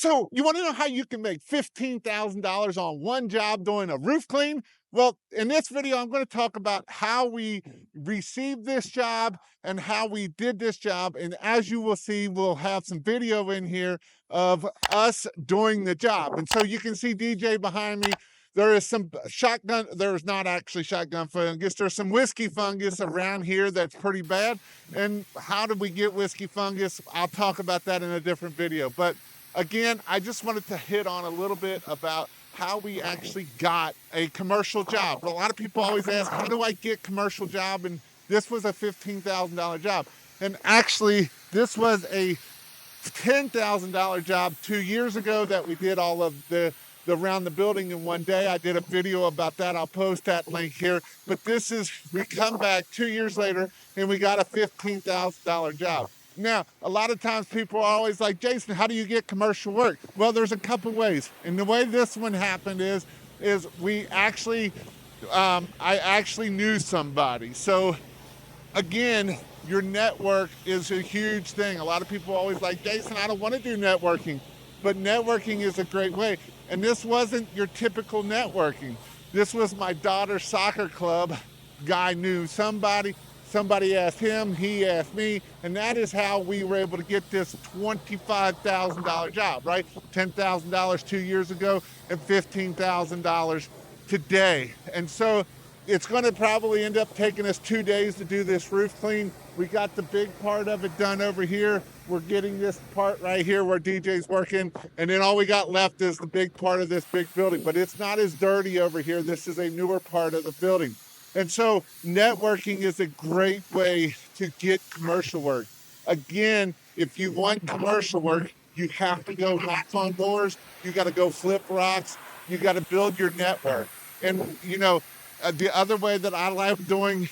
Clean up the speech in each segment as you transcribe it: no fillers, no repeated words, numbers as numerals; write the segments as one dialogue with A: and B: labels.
A: So you want to know how you can make $15,000 on one job doing a roof clean? Well, in this video, I'm going to talk about how we received this job and how we did this job. And as you will see, we'll have some video in here of us doing the job. And so you can see DJ behind me. There is some shotgun, there's not actually shotgun fungus. There's some whiskey fungus around here that's pretty bad. And how did we get whiskey fungus? I'll talk about that in a different video. But again, I just wanted to hit on a little bit about how we actually got a commercial job. A lot of people always ask, how do I get commercial job? And this was a $15,000 job. And actually, this was a $10,000 job 2 years ago that we did all of the around the building in one day. I did a video about that. I'll post that link here. But this is, we come back 2 years later and we got a $15,000 job. Now, a lot of times people are always like, Jason, how do you get commercial work? Well, there's a couple ways. And the way this one happened is we actually, I actually knew somebody. So again, your network is a huge thing. A lot of people always like, Jason, I don't want to do networking, but networking is a great way. And this wasn't your typical networking. This was my daughter's soccer club. Guy knew somebody asked him, he asked me, and that is how we were able to get this $25,000 job, right? $10,000 2 years ago and $15,000 today. And so it's going to probably end up taking us 2 days to do this roof clean. We got the big part of it done over here. We're getting this part right here where DJ's working. And then all we got left is the big part of this big building. But it's not as dirty over here. This is a newer part of the building. And so networking is a great way to get commercial work. Again, if you want commercial work, you have to go knock on doors. You got to go flip rocks. You got to build your network. And, you know, the other way that I like doing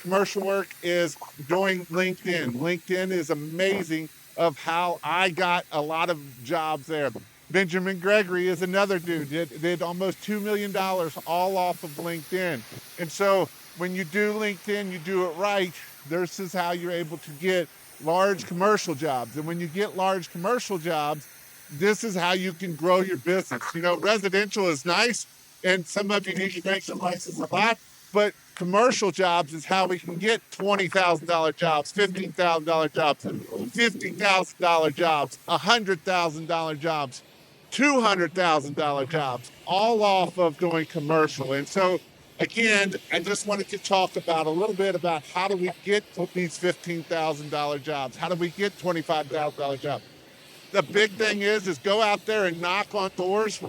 A: commercial work is doing LinkedIn. LinkedIn is amazing of how I got a lot of jobs there. Benjamin Gregory is another dude that did almost $2 million all off of LinkedIn. And so when you do LinkedIn, you do it right. This is how you're able to get large commercial jobs. And when you get large commercial jobs, this is how you can grow your business. You know, residential is nice, and some of you need to make some license a lot, but commercial jobs is how we can get $20,000 jobs, $15,000 jobs, $50,000 jobs, $100,000 jobs, $200,000 jobs, all off of doing commercial. And so, again, I just wanted to talk about a little bit about how do we get these $15,000 jobs? How do we get $25,000 jobs? The big thing is go out there and knock on doors,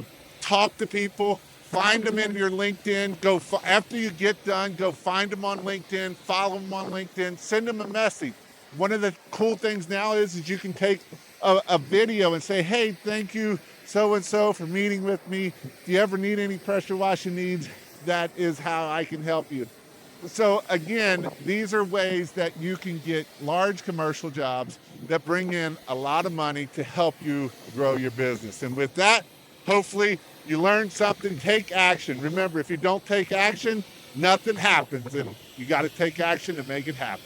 A: talk to people, find them in your LinkedIn. After you get done, go find them on LinkedIn, follow them on LinkedIn, send them a message. One of the cool things now is you can take a video and say, hey, thank you so-and-so for meeting with me. If you ever need any pressure washing needs, that is how I can help you. So again, these are ways that you can get large commercial jobs that bring in a lot of money to help you grow your business. And with that, hopefully you learned something. Take action. Remember, if you don't take action, nothing happens. And you got to take action and make it happen.